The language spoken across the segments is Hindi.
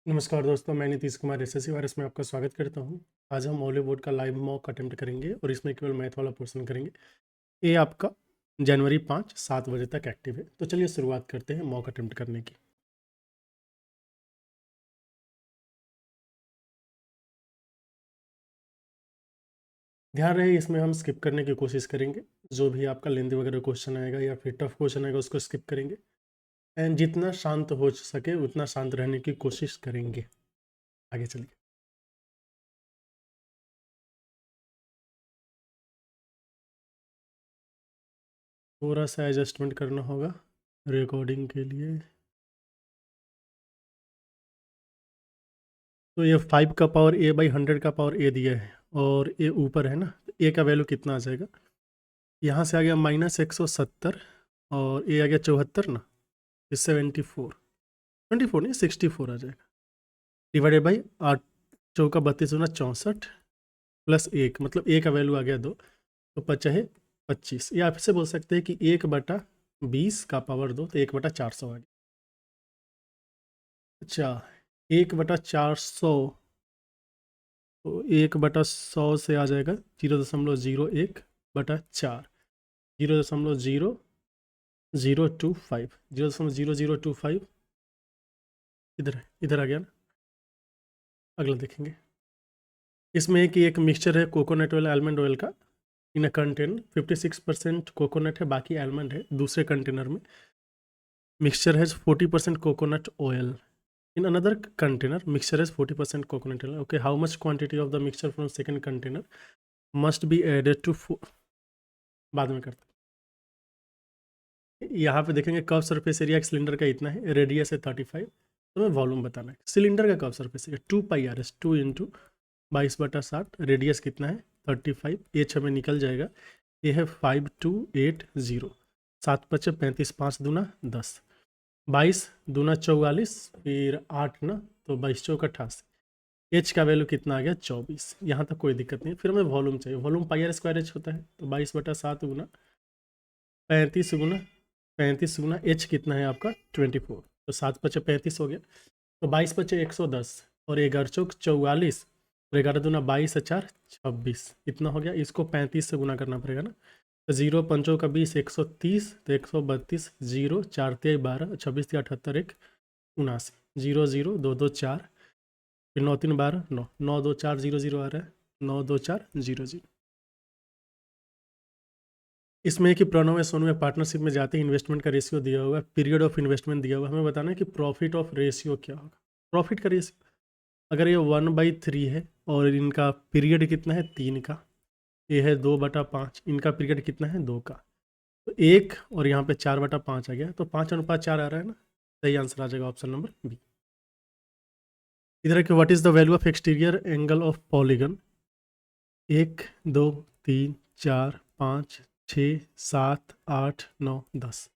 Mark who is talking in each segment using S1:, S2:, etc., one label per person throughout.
S1: नमस्कार दोस्तों, मैं नीतीश कुमार एसएससी वायरस में आपका स्वागत करता हूं। आज हम मौलिक बोर्ड का लाइव मॉक अटेम्प्ट करेंगे और इसमें केवल मैथ वाला पोर्शन करेंगे। ये आपका जनवरी 5 7 बजे तक एक्टिव है। तो चलिए शुरुआत करते हैं मॉक अटेम्प्ट करने की। ध्यान रहे इसमें हम स्किप करने की कोशिश करेंगे। जो भी आपका लेंथी वगैरह क्वेश्चन आएगा या फिर टफ क्वेश्चन आएगा उसको स्किप करेंगे एंड जितना शांत हो सके उतना शांत रहने की कोशिश करेंगे। आगे चलिए। थोड़ा सा एडजस्टमेंट करना होगा रिकॉर्डिंग के लिए। तो ये 5 का पावर ए बाई 100 का पावर ए दिया है और ये ऊपर है ना, ए का वैल्यू कितना आ जाएगा। यहाँ से आ गया -170 और ए आ गया 74 ना, 24 नहीं 64 आ जाएगा। डिवाइडेड बाई 8 चौका 32 गुना 64 प्लस 1 मतलब ए का वैल्यू आ गया 2, तो बचा है 25। या आपसे बोल सकते हैं कि 1/20 का पावर 2, तो 1/400 आ गया। अच्छा, 1/400 तो 1/100 से आ जाएगा 0.01/4, 0.0025, 0.0025 इधर आ गया ना। अगला देखेंगे। इसमें है कि एक मिक्सचर है कोकोनट ऑयल आलमंड ऑयल का इन अ कंटेनर। 56% कोकोनट है, बाकी आलमंड है। दूसरे कंटेनर में मिक्सचर है 40% coconut oil. In another container mixture है 40% coconut oil. Okay, how much quantity of the mixture from second container must be added to, बाद में करते हैं। यहाँ पे देखेंगे कर्व सरफेस एरिया सिलेंडर का इतना है, रेडियस है 35, तो मैं वॉल्यूम बताना है। सिलेंडर का curve surface area 2πrs 2 into 22/60, radius कितना है 35, एच हमें निकल जाएगा। ये है 5280, 7×5 35, 5 दूना 10, 22 दूना 44, फिर 8 ना, तो 22 चौक 88। एच का वैल्यू कितना आ गया 24। यहाँ तक कोई दिक्कत नहीं। फिर हमें वॉल्यूम चाहिए। वॉल्यूम πr² होता है, तो 22/7 गुना 35 गुना एच कितना है आपका 24, तो 7×5 35 हो गया। तो 22×5 110 और 11 चौक 44 और 11 दूना 22 4 26, इतना हो गया। इसको 35 से गुना करना पड़ेगा ना, तो 0×5 का 20 130, तो 132, 0 4 3 12, 26 3 78 1 79, 0 0 2 2 4, फिर 9 3 12 9 9 2 4 0 0 आ रहा है, 9 2 4 0 0। इसमें कि प्रणव या सोनू या पार्टनरशिप में जाते ही इन्वेस्टमेंट का रेशियो दिया होगा, पीरियड ऑफ इन्वेस्टमेंट दिया होगा। हमें बताना है कि प्रॉफिट ऑफ रेशियो क्या होगा। प्रॉफिट का रेशियो अगर ये 1/3 है और इनका पीरियड कितना है 3 का, ये है 2/5, इनका पीरियड कितना है 2 का, तो 1 और यहाँ पे 4/5 आ गया, तो 5:4 आ रहा है ना। सही आंसर आ जाएगा ऑप्शन नंबर बी। इधर कि what is the value of exterior angle of polygon. 1 2 3 4 5 6 7 8 9 10,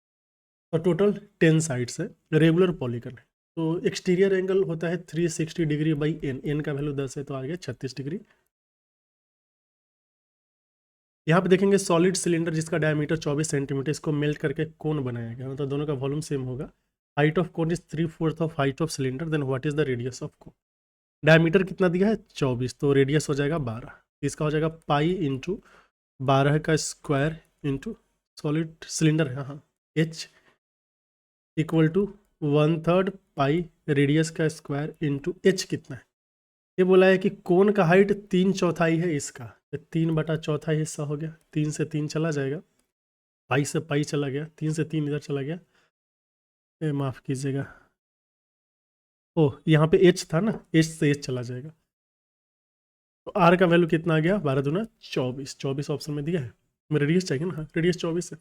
S1: और टोटल 10 साइड्स है। रेगुलर पॉलीगन है, तो एक्सटीरियर एंगल होता है 360 डिग्री बाई एन। एन का वैल्यू 10 है, तो आ गया 36 डिग्री। यहाँ पे देखेंगे सॉलिड सिलेंडर जिसका डायमीटर 24 सेंटीमीटर, इसको मेल्ट करके कोन बनाया गया, मतलब दोनों का वॉल्यूम सेम होगा। Height of cone is 3/4 of height of cylinder, then what is the radius of cone. Diameter कितना दिया है 24, तो रेडियस हो जाएगा 12। इसका हो जाएगा पाई इंटू 12 का स्क्वायर इंटू सॉलिड सिलेंडर है, हाँ, H equal to 1/3 pi radius का स्क्वायर इंटू एच कितना है। ये बोला है कि कोन का हाइट 3/4 है इसका, तो 3/4 हिस्सा हो गया। 3 से 3 चला जाएगा, पाई से पाई चला गया, 3 से 3 इधर चला गया। माफ़ कीजिएगा, ओह यहाँ पे एच था ना, एच से एच चला जाएगा। तो आर का वैल्यू कितना आ गया 12 दूना 24, 24 ऑप्शन में दिया है। हमें रेडियस चाहिए ना, हाँ रेडियस 24 है।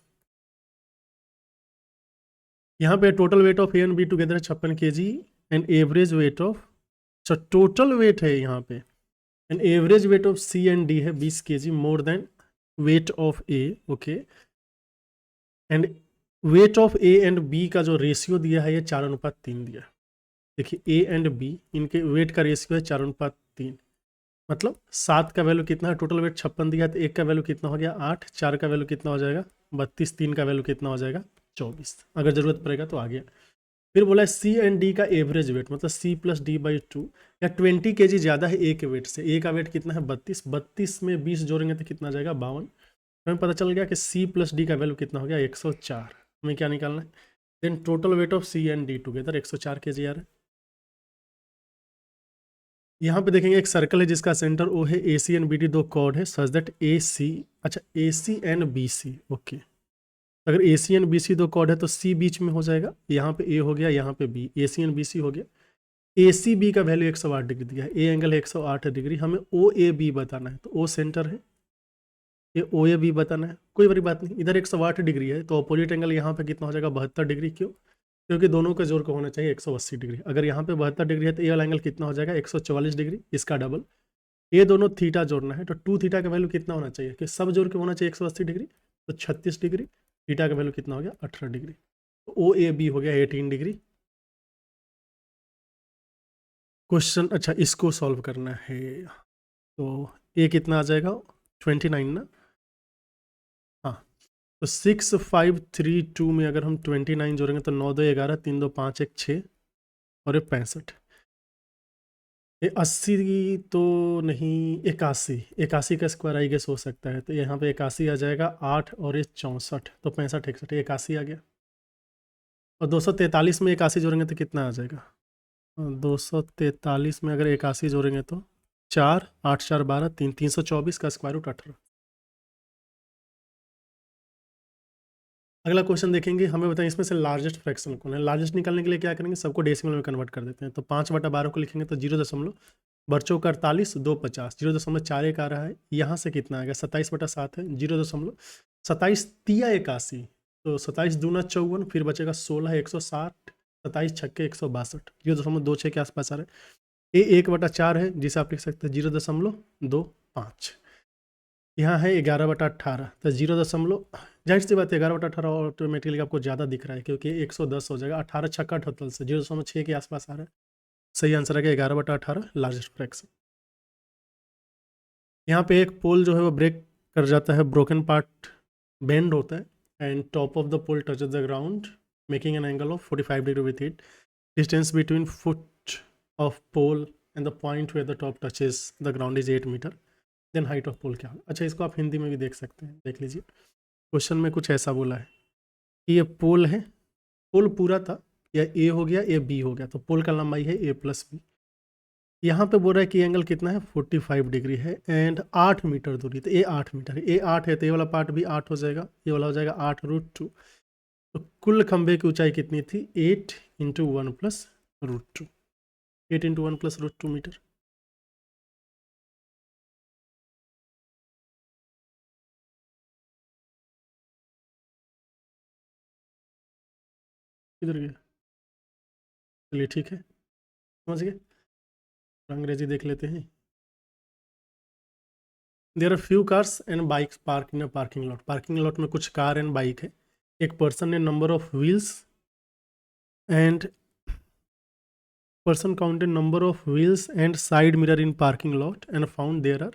S1: यहाँ पे total weight of A and B together 56 kg and average weight of, अच्छा टोटल वेट है यहाँ पे, and average weight of C and D है 20 kg more than weight of A. Okay, and weight of A and B का जो रेशियो दिया है ये 4:3 दिया है। देखिए ए एंड बी इनके वेट का रेशियो है 4:3, मतलब 7 का वैल्यू कितना है, टोटल वेट 56 दिया है, तो 1 का वैल्यू कितना हो गया 8, 4 का वैल्यू कितना हो जाएगा 32, 3 का वैल्यू कितना हो जाएगा 24। अगर ज़रूरत पड़ेगा तो आ गया। फिर बोला है सी एंड डी का एवरेज वेट, मतलब सी प्लस डी बाई 2, या 20 kg ज़्यादा है ए के वेट से। ए का वेट कितना है 32, 32 में 20 जोड़ेंगे तो कितना जाएगा 52। हमें पता चल गया कि सी प्लस डी का वैल्यू कितना हो गया 104। हमें क्या निकालना है, then total weight of C and D together 104 kg आ रहा है। यहाँ पे देखेंगे एक सर्कल है जिसका सेंटर ओ है, ए सी एंड बी डी दो कॉर्ड है सच दैट ए सी, अच्छा ए C and B C, okay. अगर ए सी एंड बी सी दो कॉर्ड है तो सी बीच में हो जाएगा, यहाँ पे ए हो गया, यहाँ पे B, A C and B C हो गया। ए सी बी का वैल्यू 108 डिग्री दिया है, ए एंगल है 108 डिग्री, हमें ओ ए बी बताना है, तो ओ सेंटर है, ये ओ ए बी बताना है। कोई बड़ी बात नहीं, इधर 108 डिग्री है तो अपोजिट एंगल यहाँ पे कितना हो जाएगा 72 डिग्री। क्यों? क्योंकि दोनों का जोड़ का होना चाहिए 180 डिग्री। अगर यहाँ पे 72 डिग्री है तो ये वाला एंगल कितना हो जाएगा 144 डिग्री, इसका डबल। ये दोनों थीटा जोड़ना है तो 2 थीटा का वैल्यू कितना होना चाहिए, कि सब जोड़ के होना चाहिए 180 डिग्री, तो 36 डिग्री। थीटा का वैल्यू कितना हो गया 18 डिग्री, तो ओ ए बी हो गया 18 डिग्री। क्वेश्चन, अच्छा इसको सॉल्व करना है, तो ए कितना आ जाएगा 29 ना, हाँ। तो 6532 में अगर हम 29 जोड़ेंगे तो 9 2 11, 3 2 5 1 6 और ये 65। ये 80 तो नहीं, 81, 81 का स्क्वायर आई गेस हो सकता है, तो यहाँ पे 81 आ जाएगा 8 और ये 64, तो 65 61, 81 आ गया। और 243 में 81 जोड़ेंगे तो कितना आ जाएगा, 243 में अगर 81 जोड़ेंगे तो 4 8 4 12 3, 324 का स्क्वायर रूट 18। अगला क्वेश्चन देखेंगे, हमें बताएं इसमें से लार्जेस्ट फ्रैक्शन कौन है। लार्जेस्ट निकालने के लिए क्या करेंगे, सबको डेसिमल में कन्वर्ट कर देते हैं, तो 5/12 को लिखेंगे तो 0 बर्चों का 48 2 50, 0.41 आ रहा है। यहाँ से कितना आएगा 27/7 है, 0.27 तिया 81, तो 27 दूना 54, फिर बचेगा 16 160, 27 छक्के 162, 0.26 के आसपास आ रहा है। ये 1/4 है जिसे आप लिख सकते हैं 0.25। यहाँ है 11/18, तो 0, जाहिर सी बात है 11/18 ऑटोमेटिकली आपको ज़्यादा दिख रहा है क्योंकि 110 हो जाएगा, 18 छक्का 78 से 0.6 के आसपास आ रहा है। सही आंसर है 11/18 लार्जेस्ट फ्रैक्शन। यहाँ पे एक पोल जो है वो ब्रेक कर जाता है, ब्रोकन पार्ट बेंड होता है and top of the pole touches the ground making an angle of 45 degree with it. Distance between foot of pole and the point where the top touches the ground is 8 metre. Then height of pole क्या होगा। अच्छा इसको आप हिंदी में भी देख सकते हैं, देख लीजिए। क्वेश्चन में कुछ ऐसा बोला है कि ये पोल है, पोल पूरा था, या ए हो गया या बी हो गया, तो पोल का लंबाई है ए प्लस बी। यहाँ पे बोल रहा है कि एंगल कितना है 45 डिग्री है एंड 8 मीटर दूरी, तो ए 8 मीटर है, ए 8 है तो ये वाला पार्ट भी 8 हो जाएगा, ये वाला हो जाएगा 8√2। तो कुल खंबे की ऊंचाई कितनी थी 8 × 1 + √2, 8 × 1 + √2 मीटर। किधर गया, चलिए ठीक है समझ गए। अंग्रेजी देख लेते हैं। There are few cars and bikes park in a parking lot. Parking lot में कुछ कार एंड बाइक है। एक पर्सन ने number of wheels and person counted number of wheels and side mirror in parking lot and found there are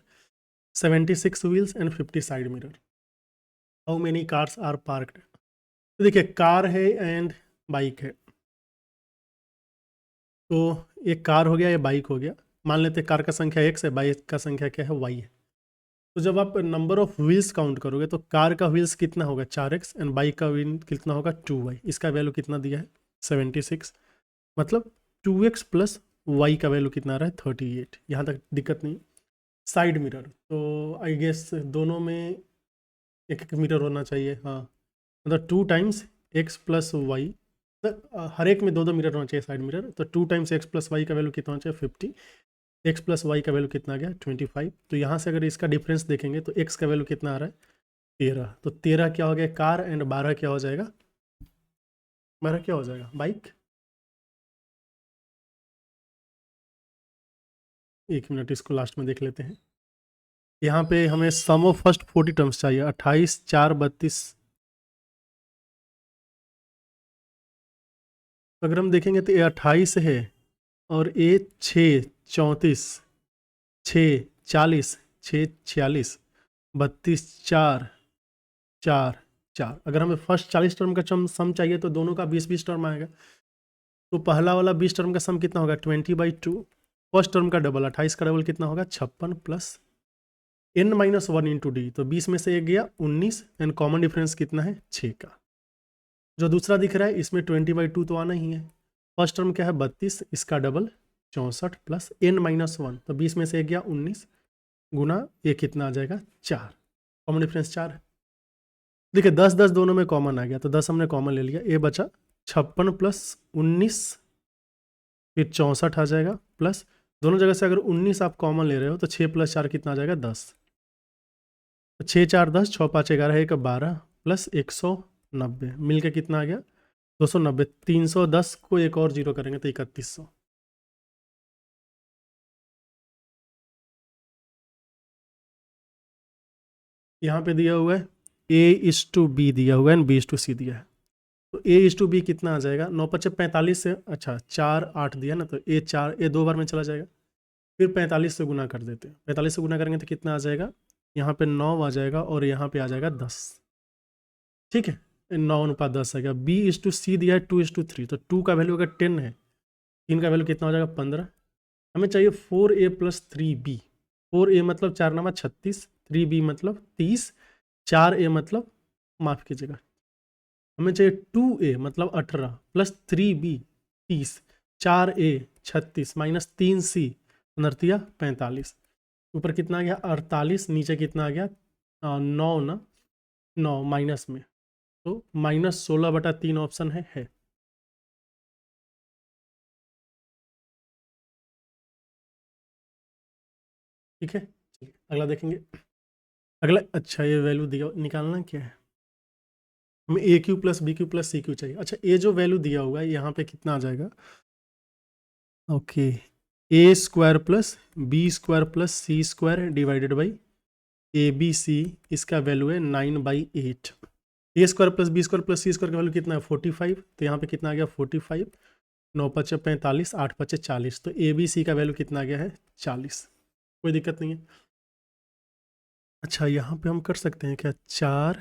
S1: 76 wheels and 50 side mirror. How many cars are parked? तो देखिए कार है एंड बाइक है, तो एक कार हो गया या बाइक हो गया। मान लेते हैं कार का संख्या x है, बाइक का संख्या क्या है y है। तो जब आप नंबर ऑफ व्हील्स काउंट करोगे तो कार का व्हील्स कितना होगा 4x एंड बाइक का व्हील कितना होगा 2y। इसका वैल्यू कितना दिया है 76, मतलब 2x + y का वैल्यू कितना आ रहा है 38। यहाँ तक दिक्कत नहीं। साइड मिरर तो आई गेस दोनों में एक एक मिरर होना चाहिए, हाँ, मतलब 2 टाइम्स x + y, हर एक में 2 मिरर होना चाहिए साइड मिरर। तो 2 टाइम्स x + y का वैल्यू कितना होना चाहिए 50, x + y का वैल्यू कितना आ गया 25। तो यहाँ से अगर इसका डिफरेंस देखेंगे तो x का वैल्यू कितना आ रहा है 13, तो 13 क्या हो गया कार एंड 12 क्या हो जाएगा, 12 क्या हो जाएगा बाइक। 1 मिनट इसको लास्ट में देख लेते हैं। यहाँ पे हमें सम ऑफ फर्स्ट 40 टर्म्स चाहिए, 28 4 32। अगर हम देखेंगे तो ये 28 है और ये 6 34, 6 40, 6 46, 32 4 4 4। अगर हमें फर्स्ट 40 टर्म का सम चाहिए तो दोनों का 20 20 टर्म आएगा। तो पहला वाला 20 टर्म का सम कितना होगा 20/2, फर्स्ट टर्म का डबल 28 का डबल कितना होगा 56 प्लस n-1 इंटू डी, तो 20 में से एक गया 19 एंड कॉमन डिफरेंस कितना है 6 का। जो दूसरा दिख रहा है इसमें 20/2 तो आना ही है, फर्स्ट टर्म क्या है 32, इसका डबल 64 प्लस n-1, तो 20 में से एक गया 19 गुना ये कितना आ जाएगा 4, कॉमन डिफरेंस 4 है। देखिए 10 10 दोनों में कॉमन आ गया तो 10 हमने कॉमन ले लिया, ये बचा 56 प्लस 19 फिर 64 आ जाएगा, प्लस दोनों जगह से अगर 19 आप कॉमन ले रहे हो तो 6 प्लस 4 कितना आ जाएगा 10, तो 6 4 10, 6 5 11 1 12 प्लस 190 मिल के कितना आ गया 290, 310 को एक और जीरो करेंगे तो 3100। यहाँ पे दिया हुआ है A/B दिया हुआ है एंड B/C दिया है, तो A/B कितना आ जाएगा 9 5 45 से, अच्छा 4 8 दिया ना, तो A 2 बार में चला जाएगा, फिर 45 से गुना कर देते हैं, 45 से गुना करेंगे तो कितना आ जाएगा, यहाँ पे 9 आ जाएगा और यहाँ पे आ जाएगा 10, ठीक है 9:10 आ गया। B/C दिया है 2:3, तो 2 का वैल्यू अगर 10 है, 3 का वैल्यू कितना हो जाएगा 15, हमें चाहिए 4A + 3B, 4A मतलब 4 9 36, 3B मतलब 30, 4A मतलब माफ़ कीजिएगा, हमें चाहिए 2A मतलब 18 plus 3B 30, 4A 36 minus 3C 45, ऊपर कितना आ गया 48, नीचे कितना आ गया 9 ना 9 माइनस में, तो -16/3 ऑप्शन है। ठीक है चलिए अगला देखेंगे। अगला अच्छा ये वैल्यू दिया, निकालना क्या है, हमें AQ + BQ + CQ चाहिए। अच्छा ये जो वैल्यू दिया हुआ है यहाँ पे कितना आ जाएगा, okay A² + B² + C² divided by ABC, इसका वैल्यू है 9/8। A² + B² + C² का वैल्यू कितना है 45, तो यहाँ पे कितना आ गया 45, 9 5 45, 8 5 40, तो ABC का वैल्यू कितना आ गया है 40, कोई दिक्कत नहीं है। अच्छा यहाँ पे हम कर सकते हैं क्या, 4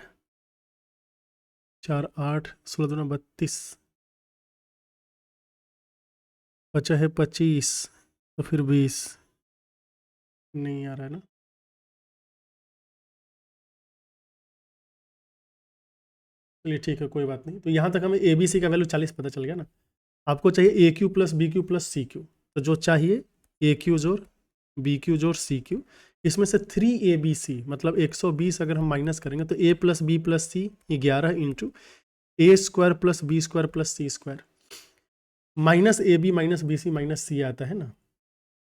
S1: 4 8 16 दूना 32, बचा है 25, तो फिर 20 नहीं आ रहा है ना, चलिए ठीक है कोई बात नहीं। तो यहाँ तक हमें ABC का वैल्यू 40 पता चल गया ना, आपको चाहिए AQ + BQ + CQ, तो जो चाहिए AQ जोड़ BQ जोड़ CQ, इसमें से 3ABC मतलब 120 अगर हम माइनस करेंगे तो A + B + C 11 into A² + B² + C² minus AB minus BC minus C आता है ना,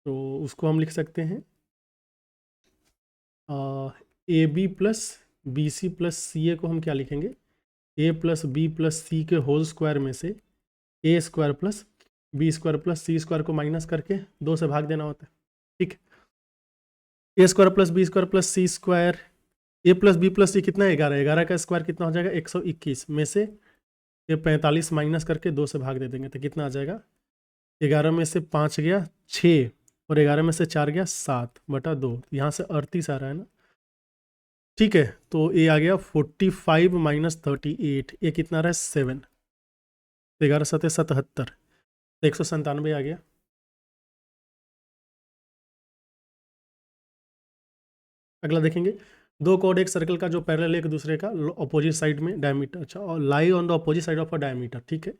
S1: तो उसको हम लिख सकते हैं AB + BC + CA को हम क्या लिखेंगे, A + B + C के होल स्क्वायर में से A² + B² + C² को माइनस करके 2 से भाग देना होता है, ठीक। A² + B² + C² A + B + C कितना है 11, 11 का स्क्वायर कितना हो जाएगा 121, में से ये 45 माइनस करके 2 से भाग दे देंगे तो कितना आ जाएगा, 11 में से 5 गया 6 और 11 में से 4 गया 7/2, यहाँ से 38 आ रहा है ना, ठीक है। तो ये आ गया 45 माइनस 38, ये कितना आ रहा है 7, 11 7 77, 197 आ गया। अगला देखेंगे, दो कॉर्ड एक सर्कल का जो पैरेलल एक दूसरे का अपोजिट साइड में डायमीटर, अच्छा और lie on the opposite side of a diameter, ठीक है।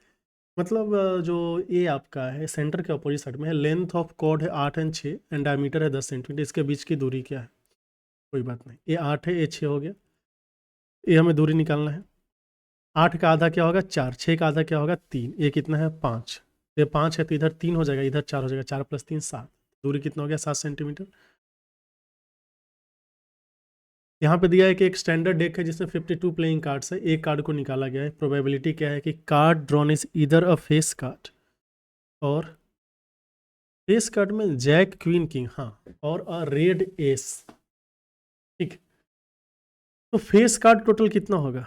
S1: मतलब जो ये आपका है सेंटर के अपोजिट साइड में है, लेंथ ऑफ कॉर्ड है 8 एंड 6 एंड डायमीटर है 10 सेंटीमीटर, इसके बीच की दूरी क्या है, कोई बात नहीं, ये 8 है ये 6 हो गया, ये हमें दूरी निकालना है। 8 का आधा क्या होगा 4, 6 का आधा क्या होगा 3, ये कितना है 5, ये 5 है तो इधर 3 हो जाएगा, इधर 4 हो जाएगा, 4 + 3 7, दूरी कितना हो गया 7 सेंटीमीटर। यहाँ पे दिया है कि एक स्टैंडर्ड डेक है जिसमें 52 प्लेइंग कार्ड्स है, एक कार्ड को निकाला गया है, प्रोबेबिलिटी क्या है कि कार्ड ड्रॉन इज इधर अ फेस कार्ड, और फेस कार्ड में जैक क्वीन किंग, हाँ, और अ रेड एस, ठीक। तो फेस कार्ड टोटल कितना होगा,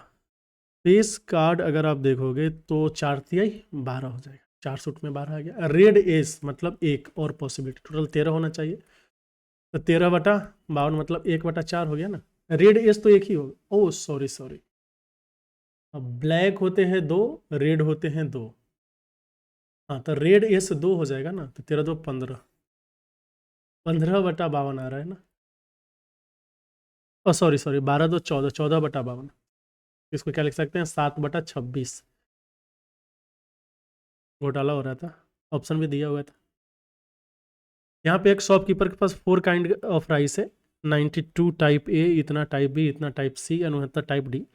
S1: फेस कार्ड अगर आप देखोगे तो 4×3 12 हो जाएगा, 4 सूट में 12 आ गया, रेड एस मतलब एक और पॉसिबिलिटी, टोटल 13 होना चाहिए, तो 13/52 मतलब 1/4 हो गया ना, रेड एस तो एक ही होगा, ओ सॉरी सॉरी, अब ब्लैक होते हैं 2, रेड होते हैं 2, हाँ तो रेड ए से 2 हो जाएगा ना, तो 13 2 15, 15/52 आ रहा है ना। Sorry sorry, 12 2 14, 14/52। इसको क्या लिख सकते हैं, 7/26 घोटाला हो रहा था, ऑप्शन भी दिया हुआ था। यहाँ पे एक शॉपकीपर के पास 4 काइंड ऑफ राइस है, 92 टाइप ए, इतना टाइप बी, इतना टाइप सी, 69 टाइप डी।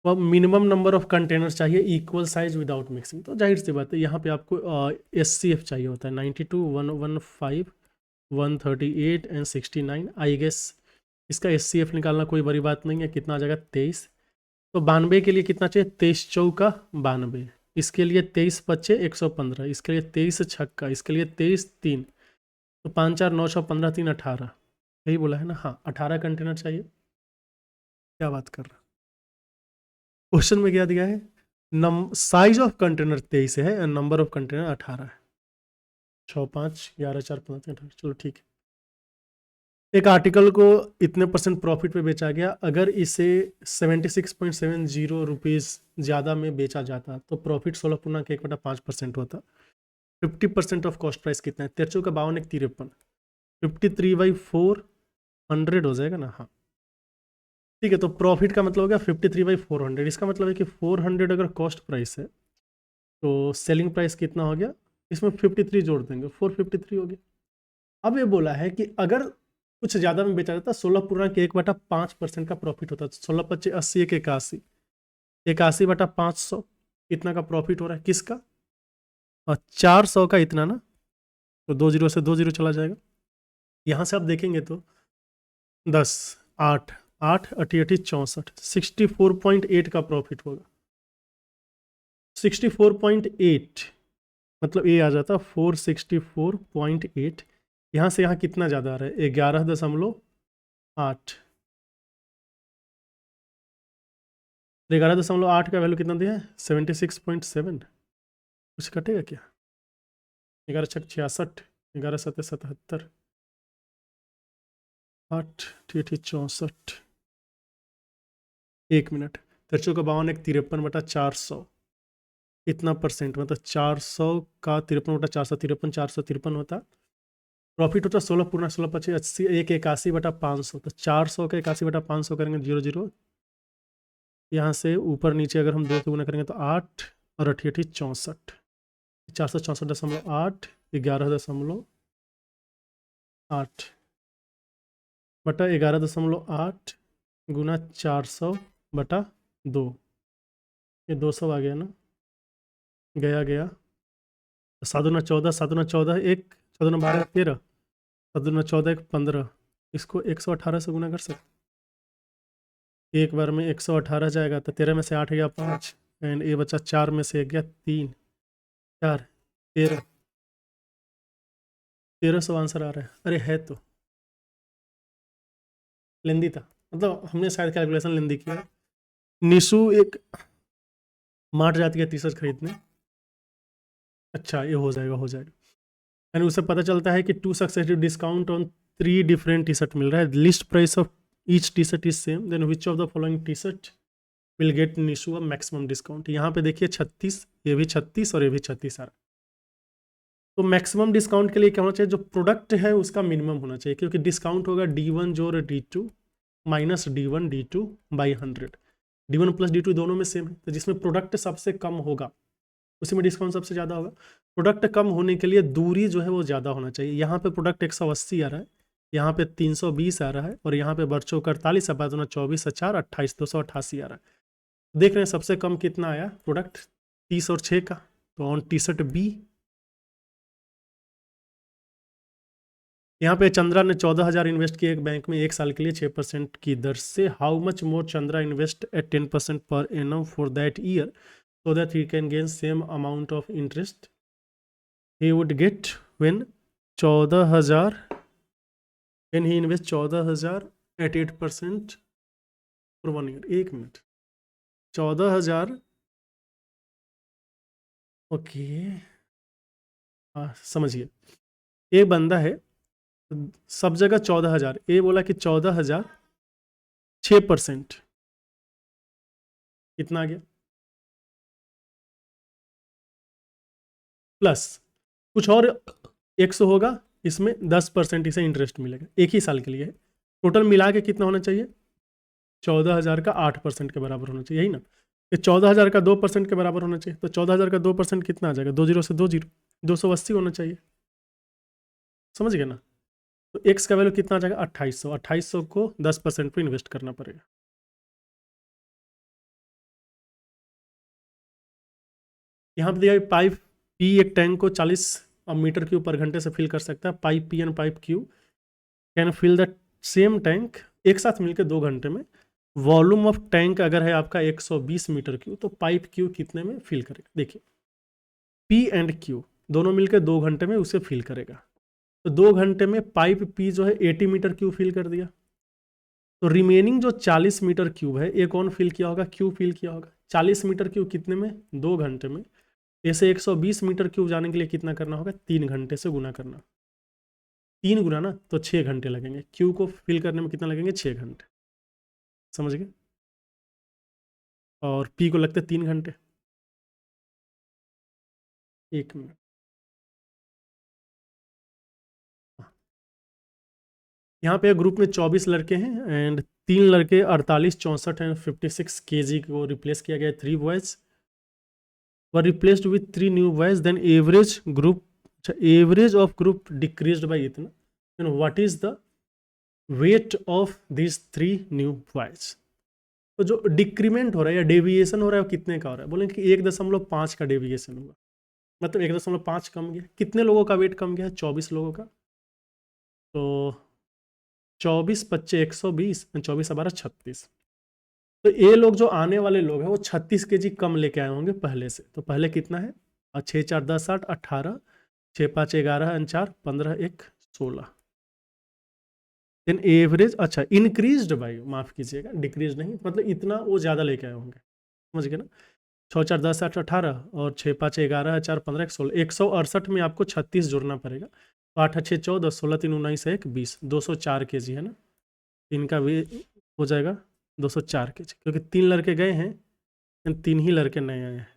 S1: तो अब मिनिमम नंबर ऑफ कंटेनर्स चाहिए इक्वल साइज विदाउट मिक्सिंग, तो जाहिर सी बात है यहाँ पे आपको SCF चाहिए होता है, 92 115 138 एंड 69। आई गेस इसका SCF निकालना कोई बड़ी बात नहीं है, कितना आ जाएगा 23। तो 92 के लिए कितना चाहिए, 23 चौका 92, इसके लिए 23 पच्चे 115, इसके लिए 23 छक्का, इसके लिए 23 3, तो 5 4 9 6 15 3 18, यही बोला है ना। हाँ 18 कंटेनर चाहिए। क्या बात कर रहा, क्वेश्चन में क्या दिया है, साइज ऑफ कंटेनर 23 है और नंबर ऑफ कंटेनर 18 है। 6 5 11 4 15 18, चलो ठीक है। एक आर्टिकल को इतने % प्रॉफिट पे बेचा गया, अगर इसे 76.70 रुपीज़ ज़्यादा में बेचा जाता तो प्रॉफिट 16.1/5% होता। 50% ऑफ कॉस्ट प्राइस कितना है, 13 का 52 1 53, 53/4 100 हो जाएगा ना। हाँ ठीक है, तो प्रॉफिट का मतलब हो गया 53/400, इसका मतलब है कि 400 अगर कॉस्ट प्राइस है तो सेलिंग प्राइस कितना हो गया, इसमें 53 जोड़ देंगे, 453 हो गया। अब ये बोला है कि अगर कुछ ज़्यादा में बेचा जाता 16.1/5% का प्रॉफिट होता, 16 25 80 1 81, 81/500 इतना का प्रॉफिट हो रहा है किसका, और 400 का इतना ना, तो 2 जीरो से 2 जीरो चला जाएगा। यहाँ से आप देखेंगे तो 10 8 8 80 80 64, 64.8 का प्रॉफिट होगा। 64.8 मतलब ये आ जाता 464.8। यहाँ से यहाँ कितना ज़्यादा आ रहा है, 11.8, 11.8 का वैल्यू कितना दिया है, 76.7। कुछ कटेगा क्या, 11 छक 66, 11 सत्ते 77, 8 ठीक 64, 1 मिनट, 13 का 52 1 53/400, इतना परसेंट मतलब 400 का 53/400, 53 453 होता। प्रॉफिट होता 16 25 80 1 81/500, तो 400 का 81/500 करेंगे 0 0, यहाँ से ऊपर नीचे अगर हम 2 से गुना करेंगे तो 8 और 8 8 64, 464.8 11.8 बटा 11.8 गुना 400/2, ये 200 आ गया ना, गया गया, 7 दूना 14, 7 दूना 14 1, 7 दूना 12 13, 7 दूना 14 1 15, इसको 118 से गुना कर सकते, एक बार में 118 जाएगा, तो 13 में से 8 गया 5, एंड ये बचा 4 में से 1 गया 3 4 13, 1300 आंसर आ रहा है। अरे है तो लेंदी था, मतलब हमने शायद कैलकुलेशन लेंदी किया। निशु एक मार्ट जाती है टी शर्ट खरीदने, अच्छा ये हो जाएगा हो जाएगा, एंड उसे पता चलता है कि 2 successive discount on 3 different T shirt मिल रहा है, list price of each T shirt is same, then which of the following T shirt will get निशु अ मैक्सिमम डिस्काउंट। यहाँ पे देखिए 36, ये भी 36 और ये भी 36 आ रहा है। तो मैक्सिमम डिस्काउंट के लिए क्या होना चाहिए, जो प्रोडक्ट है उसका मिनिमम होना चाहिए, क्योंकि डिस्काउंट होगा D1 जोड़ D2 minus D1 D2 by 100, D1 plus D2 दोनों में सेम है, तो जिसमें प्रोडक्ट सबसे कम होगा उसी में डिस्काउंट सबसे ज़्यादा होगा। प्रोडक्ट कम होने के लिए दूरी जो है वो ज़्यादा होना चाहिए, यहाँ पे प्रोडक्ट 180 आ रहा है, यहाँ पे 320 आ रहा है, और यहाँ पे बर्चो 48 है, 24 4 28 288 आ रहा है। देख रहे हैं सबसे कम कितना आया प्रोडक्ट, 30 और 6 का, तो ऑन टी शर्ट बी। यहाँ पे चंद्रा ने 14,000 इन्वेस्ट किए एक बैंक में 1 साल के लिए 6% की दर से। How much more Chandra invest eight 10% per annum for that year so that he can gain same amount of interest he would get when 14,000 when he invest 14,000 at 8% for 1 year। 1 minute, 14,000 okay, हाँ समझिए, ये बंदा है सब जगह 14,000, ये बोला कि 14,000 6% कितना आ गया, प्लस कुछ और एक्स होगा, इसमें 10% इसे इंटरेस्ट मिलेगा, एक ही साल के लिए है। टोटल मिला के कितना होना चाहिए? 14,000 का 8% के बराबर होना चाहिए, यही ना? ये 14,000 का 2% के बराबर होना चाहिए, तो 14,000 का 2% कितना आ जाएगा? 2 जीरो से 2 जीरो, 280 होना चाहिए। समझ गए ना? तो एक्स का वैल्यू कितना आ जाएगा? 2800। 2800 को 10% पे इन्वेस्ट करना पड़ेगा। यहाँ पे दिया है पाइप पी एक टैंक को 40 मीटर क्यूब पर घंटे से फिल कर सकता है। Pipe P and pipe Q can fill the same tank एक साथ मिलकर 2 घंटे में। वॉल्यूम ऑफ टैंक अगर है आपका 120 मीटर क्यूब, तो पाइप क्यू कितने में फिल करेगा? देखिए, पी एंड क्यू दोनों मिलकर 2 घंटे में उसे फिल करेगा। तो 2 घंटे में पाइप पी जो है 80 मीटर क्यूब फिल कर दिया, तो रिमेनिंग जो 40 मीटर क्यूब है ये कौन फिल किया होगा? क्यू फिल किया होगा। 40 मीटर क्यूब कितने में? 2 घंटे में। ऐसे 120 मीटर क्यूब जाने के लिए कितना करना होगा? 3 घंटे से गुना करना। 3 गुना ना, तो 6 घंटे लगेंगे। क्यू को फिल करने में कितना लगेंगे? 6 घंटे। समझ गए? और पी को लगते 3 घंटे। एक मिनट, यहाँ पे ग्रुप में 24 लड़के हैं एंड 3 लड़के 48, 64 एंड 56 केजी को रिप्लेस किया गया। 3 boys were replaced with 3 new boys, then average group, अच्छा average of group decreased by इतना, then what is the weight of this 3 new boys? तो जो डिक्रीमेंट हो रहा है या डेविएशन हो रहा है वो कितने का हो रहा है? बोलेंगे कि 1.5 का डेविएशन हुआ, मतलब 1.5 कम गया। कितने लोगों का वेट कम गया है? 24 लोगों का। तो 24 25 120, 24 12 36। तो ये लोग जो आने वाले लोग हैं वो 36 केजी कम लेके आए होंगे पहले से। तो पहले कितना है? 6 4 10 8 18, 6 5 11 एंड 4 15 1 16। देन एवरेज, अच्छा इंक्रीज्ड बाई, माफ कीजिएगा डिक्रीज नहीं, मतलब इतना वो ज़्यादा लेके आए होंगे। समझ गए ना? 6 4 10 8 18 और 6 5 11 4 15 1 16, 168 में आपको 36 जोड़ना पड़ेगा। तो 8 6 14, 16 3 19 1 20, 204 केजी है ना? इनका वे हो जाएगा 204 केजी, क्योंकि 3 लड़के गए हैं, 3 ही लड़के नए आए हैं।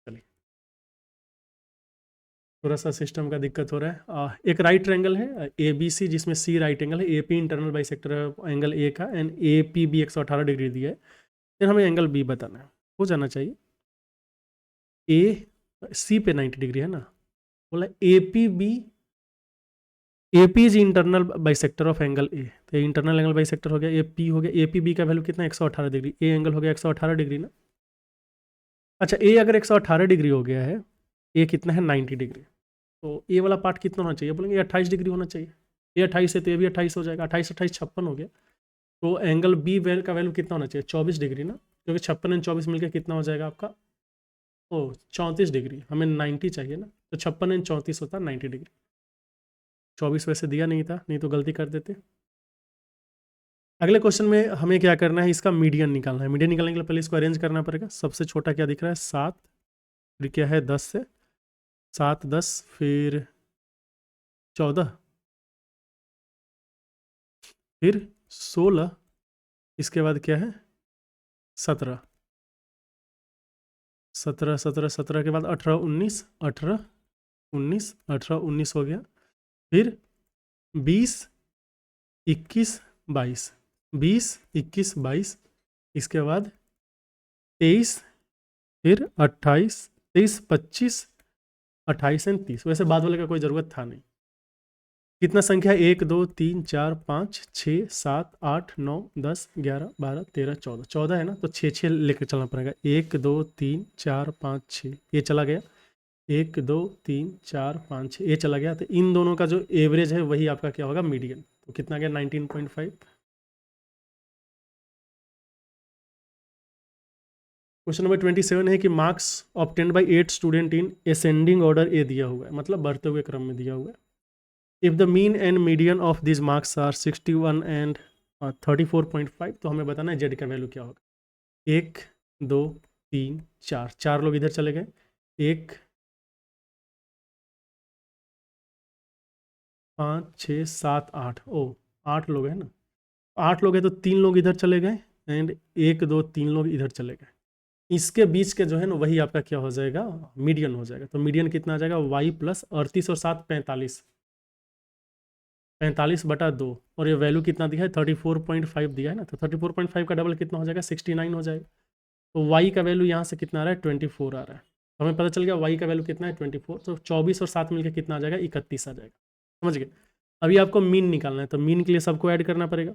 S1: चलिए, थोड़ा सा सिस्टम का दिक्कत हो रहा है। एक राइट ट्रायंगल है ए बी सी, जिसमें सी राइट एंगल है, A P internal bisector angle A का, and A P B 118 degree दिया है। फिर हमें एंगल बी बताना है, हो जाना चाहिए। ए सी पे 90 डिग्री है ना, बोला A P B, A P is internal bisector of angle A, तो इंटरनल एंगल बाइसेक्टर हो गया, ए पी हो गया। ए पी बी का वैल्यू कितना? 118 डिग्री। ए एंगल हो गया 118 डिग्री ना। अच्छा, ए अगर 118 डिग्री हो गया है, ए कितना है? 90 डिग्री। तो ए वाला पार्ट कितना होना चाहिए? बोलेंगे 28 डिग्री होना चाहिए। ये 28 है तो ये भी 28 हो जाएगा। 28 28 56 हो गया। तो एंगल बी वेल का वैल्यू कितना होना चाहिए? 24 डिग्री ना, क्योंकि 56 एंड 24 मिलकर कितना हो जाएगा आपका? ओ 34 डिग्री। हमें 90 चाहिए ना, तो 56 एंड 34 होता है 90 डिग्री। 24 वैसे दिया नहीं था, नहीं तो गलती कर देते। अगले क्वेश्चन में हमें क्या करना है? इसका मीडियन निकालना है। मीडियन निकालने के लिए पहले इसको अरेंज करना पड़ेगा। सबसे छोटा क्या दिख रहा है? 7, फिर क्या है 10 से, 7 10 फिर 14, फिर 16, इसके बाद क्या है? 17, 17 17 17 के बाद 18 19, 18 19, 18 19 हो गया। फिर 20 21 22, 20 21 22, इसके बाद 23, फिर 28 23 25 28 एंड 30। वैसे बाद वाले का कोई ज़रूरत था नहीं। कितना संख्या है? 1 2 3 4 5 6 7 8 9 10 11 12 13 14, 14 है ना, तो 6 6 लेकर चलना पड़ेगा। 1 2 3 4 5 6, ये चला गया। 1 2 3 4 5 6, ये चला गया। तो इन दोनों का जो एवरेज है वही आपका क्या होगा? मीडियन। तो कितना गया? 19.5। क्वेश्चन नंबर 27 है कि marks obtained by 8 student in ascending order A दिया हुआ है, मतलब बढ़ते हुए क्रम में दिया हुआ है। If the mean and median of this marks are 61 and 34.5, तो हमें बताना है जेड का वैल्यू क्या होगा। 1 2 3 4, 4 लोग इधर चले गए। 1 5 6 7 8, ओ 8 लोग हैं ना, 8 लोग हैं तो 3 लोग इधर चले गए एंड 1 2 3 लोग इधर चले गए। इसके बीच के जो है ना वही आपका क्या हो जाएगा, मीडियन हो जाएगा। तो मीडियन कितना आ जाएगा, y प्लस 38 और 7 45, 45/2, और ये वैल्यू कितना दिया है 34.5 दिया है ना, तो 34.5 का डबल कितना हो जाएगा 69 हो जाएगा। तो y का वैल्यू यहाँ से कितना आ रहा है 24 आ रहा है। तो हमें पता चल गया y का वैल्यू कितना है 24, तो 24 और 7 मिलकर कितना आ जाएगा 31 आ जाएगा। समझ गए। अभी आपको मीन निकालना है, तो मीन के लिए सबको ऐड करना पड़ेगा,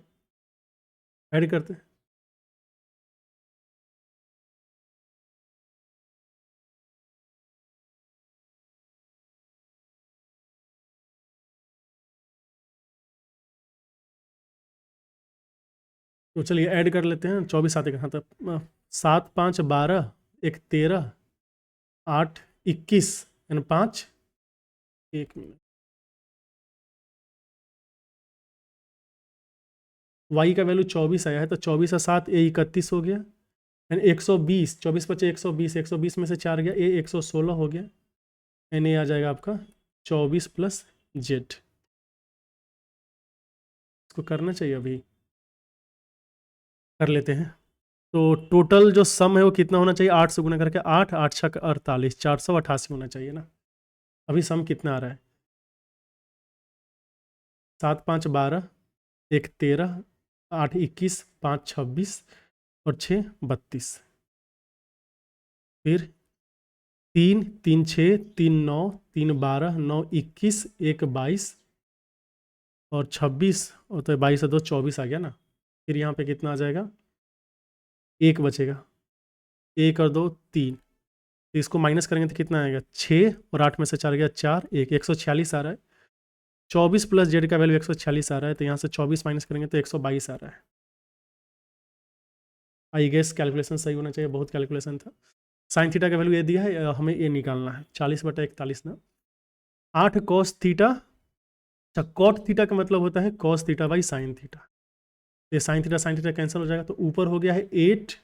S1: ऐड करते हैं। तो चलिए ऐड कर लेते हैं, 24 7 हाँ, तो 7 5 12, 1 13, 8 21 एंड 5, 1 मिनट, y का वैल्यू 24 आया है, तो 24 और 7 ये 31 हो गया एंड 120, 24 बचे 120, 120 में से 4 गया, ये 116 हो गया एंड ये आ जाएगा आपका 24 प्लस जेड। इसको करना चाहिए, अभी कर लेते हैं। तो टोटल जो सम है वो कितना होना चाहिए, 8 से गुना करके 8 8 6 48, 488 होना चाहिए ना। अभी सम कितना आ रहा है, 7 5 12, 1 13, 8 21, 5 26 और 6 32, फिर 3 3 6, 3 9, 3 12, 9 21, 1 22 और 26, और तो 22 और 2 24 आ गया ना। फिर यहाँ पे कितना आ जाएगा, 1 बचेगा, 1 और 2 3, तो इसको माइनस करेंगे तो कितना आएगा 6 और 8 में से 4 गया 4, 1 146 आ रहा है। 24 प्लस जेड का वैल्यू 146 आ रहा है, तो यहाँ से 24 माइनस करेंगे तो 122 आ रहा है। आई गेस कैलकुलेशन सही होना चाहिए, बहुत कैलकुलेशन था। साइन थीटा का वैल्यू ये दिया है, हमें ये निकालना है 40/41 ना, 8 कॉस थीटा। अच्छा, कॉट थीटा का मतलब होता है cos theta by sine theta. ये साइन थीटा कैंसिल हो जाएगा, तो ऊपर हो गया है 8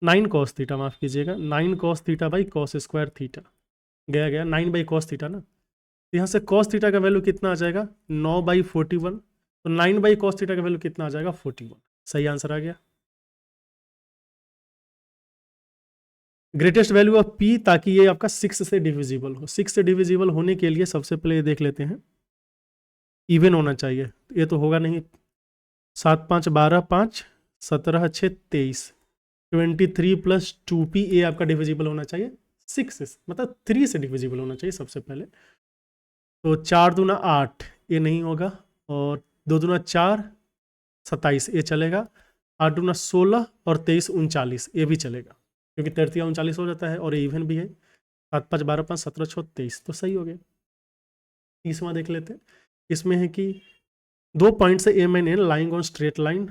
S1: 9 कॉस थीटा, माफ कीजिएगा 9 cos theta by cos square theta, गया गया 9 बाई कॉस थीटा ना। तो यहाँ से कॉस थीटा का वैल्यू कितना आ जाएगा 9/41, तो 9 बाई कॉस थीटा का वैल्यू कितना आ जाएगा 41। सही आंसर आ गया। ग्रेटेस्ट वैल्यू ऑफ पी, ताकि ये आपका 6 से डिविजिबल हो। 6 से डिविजिबल होने के लिए सबसे पहले ये देख लेते हैं, इवन होना चाहिए, ये तो होगा नहीं। 7 5 12 5, 17 6 23, 23 प्लस 2p, ये आपका डिविजिबल होना चाहिए 6 से, मतलब 3 से डिविजिबल होना चाहिए सबसे पहले। तो 4 दूना 8, ये नहीं होगा, और 2 दूना 4 27, ये चलेगा। 8 दूना 16 और 23 39, ये भी चलेगा, क्योंकि 33 39 हो जाता है और ये इवन भी है। 7 5 12 5 17 6 23, तो सही हो गया। तीसवा देख लेते हैं, इसमें है कि 2 पॉइंट से M and N lying on straight line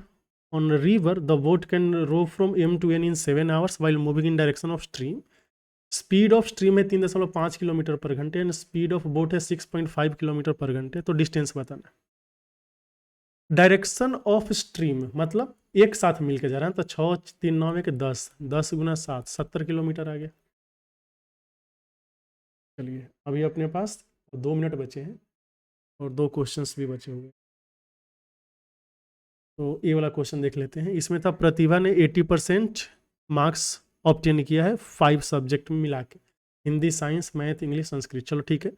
S1: on river, the boat can row from M to N in 7 hours while moving in direction of stream. Speed of stream है 3.5 किलोमीटर पर घंटे एंड स्पीड ऑफ बोट है 6.5 किलोमीटर पर घंटे। तो डिस्टेंस बताना। डायरेक्शन ऑफ स्ट्रीम मतलब एक साथ मिलकर जा रहा है, तो 6 3 9 1 10, 10 गुना 7 70 किलोमीटर आ गया। चलिए अभी अपने पास 2 मिनट बचे हैं और 2 क्वेश्चंस भी बचे हुए, तो ये वाला क्वेश्चन देख लेते हैं। इसमें था प्रतिभा ने 80% मार्क्स ऑब्टेन किया है 5 सब्जेक्ट में मिला के, Hindi science math English Sanskrit. चलो ठीक है,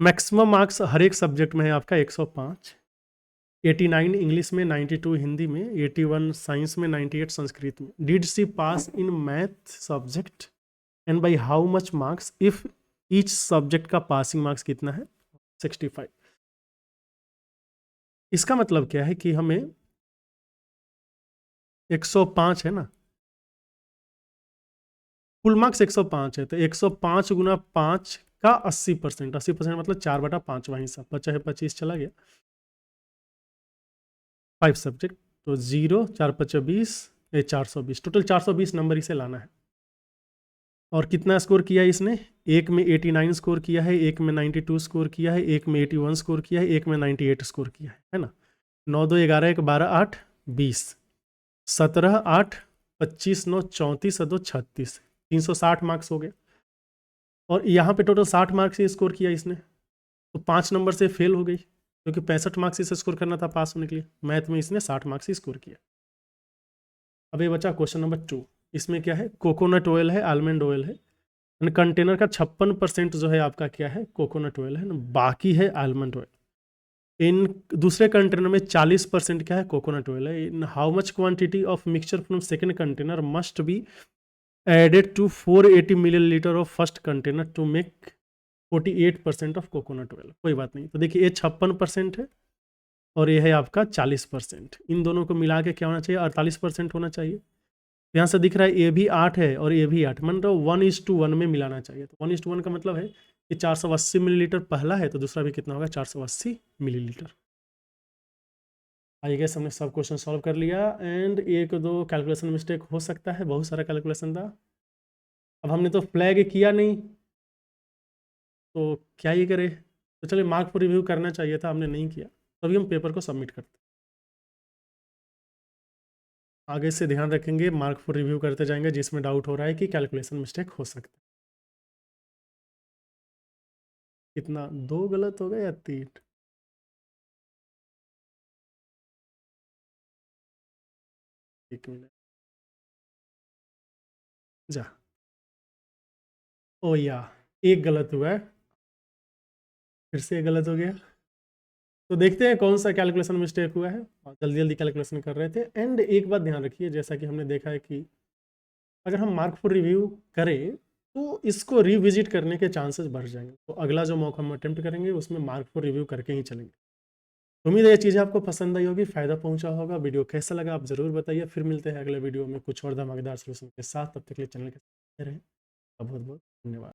S1: मैक्सिमम मार्क्स हर एक सब्जेक्ट में है आपका 105, 89 इंग्लिश में, 92 हिंदी में, 81 साइंस में, 98 संस्कृत में। Did she pass in math subject and by how much marks if each subject का पासिंग मार्क्स कितना है 65। इसका मतलब क्या है कि हमें 105 है ना, फुल मार्क्स 105 है, तो 105 गुना 5 का 80%, 80% मतलब 4/5 वहीं से बचा है 25 चला गया, 5 सब्जेक्ट, तो 0 4 5 20, 420, टोटल 420 नंबर इसे लाना है। और कितना स्कोर किया है इसने, एक में 89 स्कोर किया है, एक में 92 स्कोर किया है, एक में 81 स्कोर किया है, एक में 98 स्कोर किया है ना। 9 2 11 1 12 8 20, 17 8 25 9 34 2 36, 360 मार्क्स हो गए। और यहाँ पे टोटल 60 मार्क्स ही स्कोर किया इसने, तो 5 नंबर से फेल हो गई, क्योंकि 65 मार्क्स इसे स्कोर करना था पास होने के लिए। मैथ में इसने 60 मार्क्स ही स्कोर किया। अब ये बचा क्वेश्चन नंबर 2। इसमें क्या है, कोकोनट ऑयल है, आलमंड ऑयल है, कंटेनर का 56% जो है आपका क्या है, कोकोनट ऑयल है, बाकी है आलमंड ऑयल। इन दूसरे कंटेनर में 40% क्या है, कोकोनट ऑयल है। In how much quantity of mixture from second container must be added to 480 millilitre of first container to make 48% of coconut oil. कोई बात नहीं, तो देखिए ये 56% है और ये है आपका 40%। इन दोनों को मिला के क्या होना चाहिए, 48% होना चाहिए। यहाँ से दिख रहा है ये भी 8 है और ये भी 8, मतलब 1:1 में मिलाना चाहिए। तो 1:1 का मतलब है कि 480 मिलीलीटर पहला है, तो दूसरा भी कितना होगा, 480 मिलीलीटर। आई गेस हमने सब क्वेश्चन सॉल्व कर लिया। एंड एक दो कैलकुलेशन मिस्टेक हो सकता है, बहुत सारा कैलकुलेशन था। अब हमने तो फ्लैग किया नहीं, तो क्या ही करे। तो चलिए, मार्क फॉर रिव्यू करना चाहिए था, हमने नहीं किया, तभी हम पेपर को सबमिट करते। आगे से ध्यान रखेंगे, मार्क फॉर रिव्यू करते जाएंगे जिसमें डाउट हो रहा है कि कैलकुलेशन मिस्टेक हो सकता है। कितना, 2 गलत हो गए या 3? एक मिनट, जा, ओ या, एक गलत हुआ है, फिर से गलत हो गया। तो देखते हैं कौन सा कैलकुलेशन मिस्टेक हुआ है। और जल्दी जल्दी कैलकुलेशन कर रहे थे। एंड एक बात ध्यान रखिए, जैसा कि हमने देखा है कि अगर हम मार्क फॉर रिव्यू करें तो इसको रिविजिट करने के चांसेस बढ़ जाएंगे। तो अगला जो मौका हम अटेम्प्ट करेंगे उसमें मार्क फॉर रिव्यू करके ही चलेंगे। उम्मीद है ये चीज़ें आपको पसंद आई होगी, फ़ायदा पहुंचा होगा। वीडियो कैसा लगा आप ज़रूर बताइए। फिर मिलते हैं अगले वीडियो में कुछ और धमाकेदार सोल्यूशन के साथ। तब तक के लिए चैनल के साथ रहें। बहुत बहुत धन्यवाद।